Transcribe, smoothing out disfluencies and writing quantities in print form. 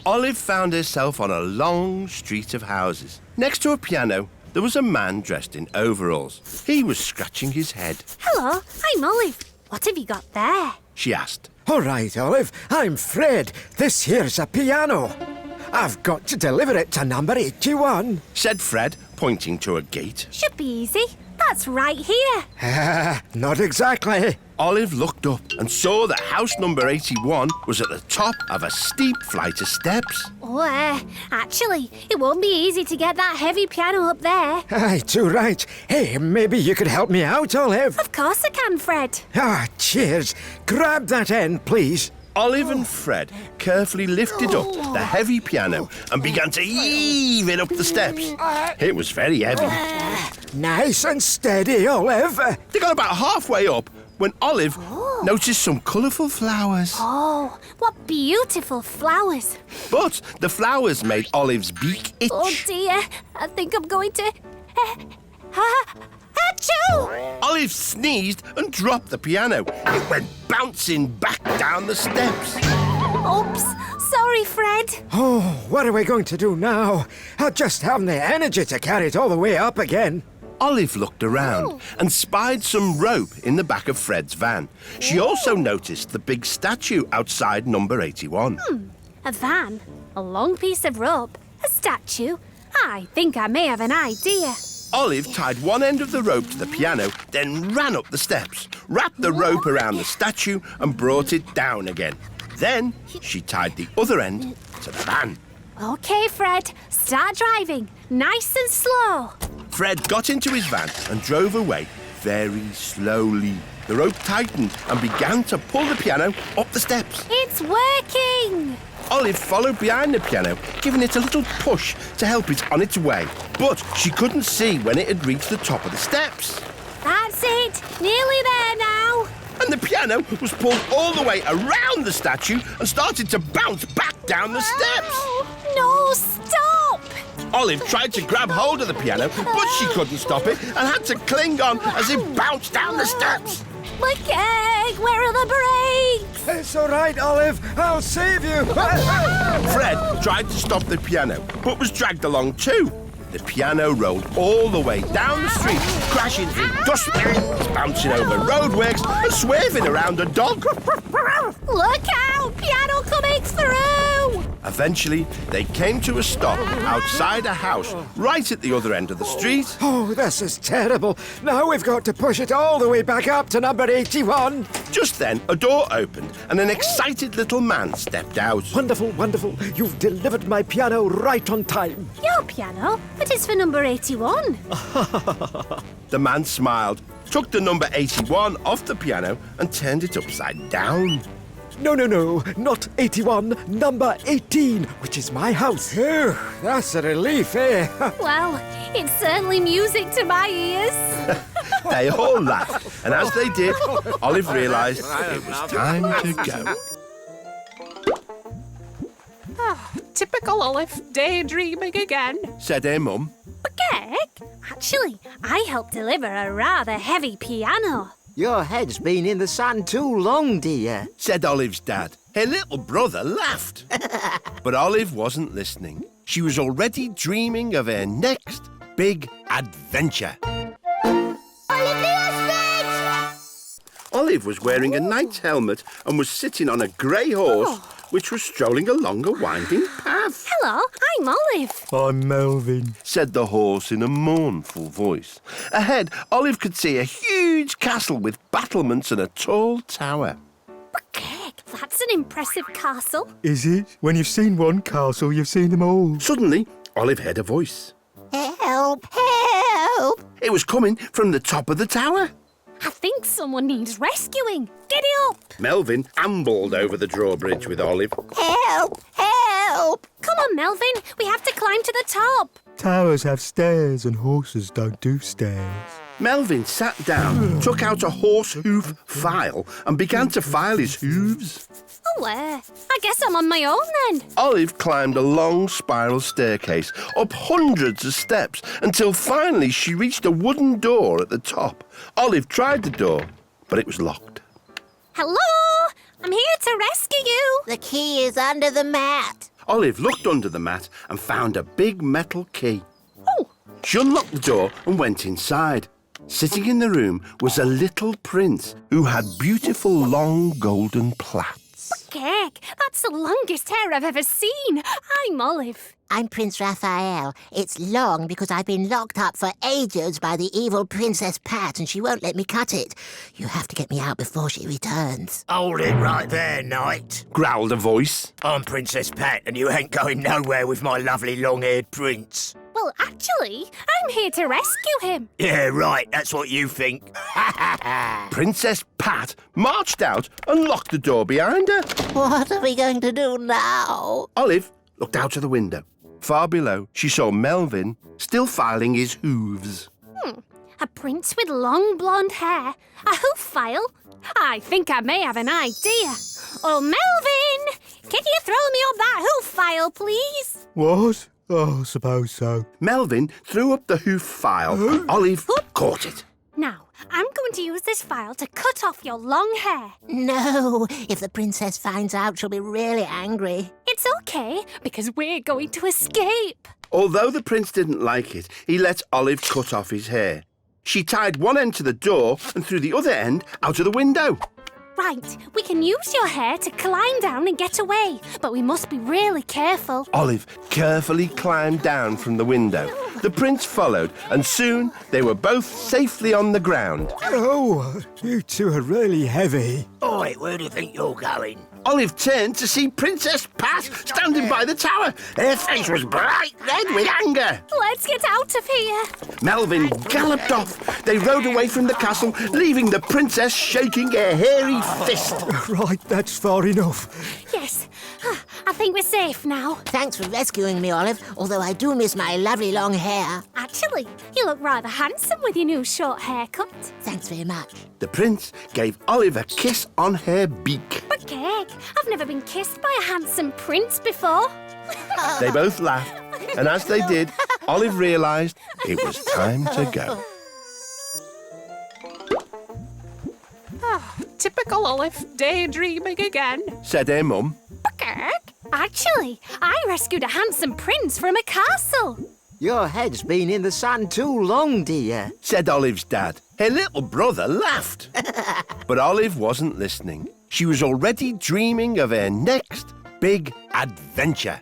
Olive found herself on a long street of houses. Next to a piano, there was a man dressed in overalls. He was scratching his head. Hello, I'm Olive. What have you got there? She asked. All right, Olive, I'm Fred. This here's a piano. I've got to deliver it to number 81. Said Fred, pointing to a gate. Should be easy. That's right here. Not exactly. Olive looked up and saw that house number 81 was at the top of a steep flight of steps. Oh, actually, it won't be easy to get that heavy piano up there. Aye, too right. Hey, maybe you could help me out, Olive. Of course I can, Fred. Cheers. Grab that end, please. Olive and Fred carefully lifted up the heavy piano and began to heave it up the steps. It was very heavy. Nice and steady, Olive. They got about halfway up when Olive noticed some colourful flowers. Oh, what beautiful flowers. But the flowers made Olive's beak itch. Oh, dear. I think I'm going to... Achoo! Olive sneezed and dropped the piano. It went bouncing back down the steps. Oops. Sorry, Fred. Oh, what are we going to do now? I just haven't the energy to carry it all the way up again. Olive looked around and spied some rope in the back of Fred's van. She also noticed the big statue outside number 81. A van, a long piece of rope, a statue. I think I may have an idea. Olive tied one end of the rope to the piano, then ran up the steps, wrapped the rope around the statue and brought it down again. Then she tied the other end to the van. OK, Fred, start driving, nice and slow. Fred got into his van and drove away very slowly. The rope tightened and began to pull the piano up the steps. It's working! Olive followed behind the piano, giving it a little push to help it on its way. But she couldn't see when it had reached the top of the steps. That's it! Nearly there now! And the piano was pulled all the way around the statue and started to bounce back down the steps. Oh, no, stop! Olive tried to grab hold of the piano, but she couldn't stop it and had to cling on as it bounced down the steps. My keg, where are the brakes? It's all right, Olive. I'll save you. Fred tried to stop the piano, but was dragged along too. The piano rolled all the way down the street, crashing through dustbins, bouncing over roadworks, and swerving around a dog. Look out! Piano coming through! Eventually, they came to a stop outside a house right at the other end of the street. Oh, this is terrible. Now we've got to push it all the way back up to number 81. Just then, a door opened and an excited little man stepped out. Wonderful, wonderful. You've delivered my piano right on time. Your piano? But it's for number 81. The man smiled, took the number 81 off the piano and turned it upside down. No, not 81, number 18, which is my house. Phew, that's a relief, eh? Well, it's certainly music to my ears. They all laughed, and as they did, Olive realised it was time to go. Typical Olive, daydreaming again. Said her mum. But Geg, actually, I helped deliver a rather heavy piano. Your head's been in the sand too long, dear. Said Olive's dad. Her little brother laughed. But Olive wasn't listening. She was already dreaming of her next big adventure. Olive the Ostrich! Olive was wearing a knight's helmet and was sitting on a grey horse, which was strolling along a winding path. Hello, I'm Olive. I'm Melvin. Said the horse in a mournful voice. Ahead, Olive could see a huge castle with battlements and a tall tower. But Geg, that's an impressive castle. Is it? When you've seen one castle, you've seen them all. Suddenly, Olive heard a voice. Help! Help! It was coming from the top of the tower. I think someone needs rescuing. Get it up! Melvin ambled over the drawbridge with Olive. Help! Help! Come on, Melvin. We have to climb to the top. Towers have stairs and horses don't do stairs. Melvin sat down, took out a horse hoof file and began to file his hooves. Oh, I guess I'm on my own then. Olive climbed a long spiral staircase up hundreds of steps until finally she reached a wooden door at the top. Olive tried the door, but it was locked. Hello? I'm here to rescue you. The key is under the mat. Olive looked under the mat and found a big metal key. Oh, She unlocked the door and went inside. Sitting in the room was a little prince who had beautiful long golden plaits. Cake, that's the longest hair I've ever seen. I'm Olive. I'm Prince Raphael. It's long because I've been locked up for ages by the evil Princess Pat and she won't let me cut it. You have to get me out before she returns. Hold it right there, Knight. Growled a voice. I'm Princess Pat and you ain't going nowhere with my lovely long-haired prince. Well, actually, I'm here to rescue him. Yeah, right, that's what you think. Princess Pat marched out and locked the door behind her. What are we going to do now? Olive looked out of the window. Far below, she saw Melvin still filing his hooves. A prince with long blonde hair. A hoof file. I think I may have an idea. Oh, Melvin! Can you throw me up that hoof file, please? What? Oh, suppose so. Melvin threw up the hoof file. Olive caught it. Now, I'm going to use this file to cut off your long hair. No, if the princess finds out, she'll be really angry. It's okay, because we're going to escape. Although the prince didn't like it, he let Olive cut off his hair. She tied one end to the door and threw the other end out of the window. Right, we can use your hair to climb down and get away, but we must be really careful. Olive carefully climbed down from the window. The prince followed, and soon they were both safely on the ground. Oh, you two are really heavy. Oi, where do you think you're going? Olive turned to see Princess Pat standing by the tower. Her face was bright red with anger. Let's get out of here. Melvin galloped off. They rode away from the castle, leaving the princess shaking her hairy fist. Right, that's far enough. Yes, I think we're safe now. Thanks for rescuing me, Olive, although I do miss my lovely long hair. Actually, you look rather handsome with your new short haircut. Thanks very much. The prince gave Olive a kiss on her beak. But Cake, I've never been kissed by a handsome prince before. They both laughed, and as they did, Olive realised it was time to go. Typical Olive, daydreaming again. Said her mum. Cake, actually, I rescued a handsome prince from a castle. Your head's been in the sand too long, dear. Said Olive's dad. Her little brother laughed. But Olive wasn't listening. She was already dreaming of her next big adventure.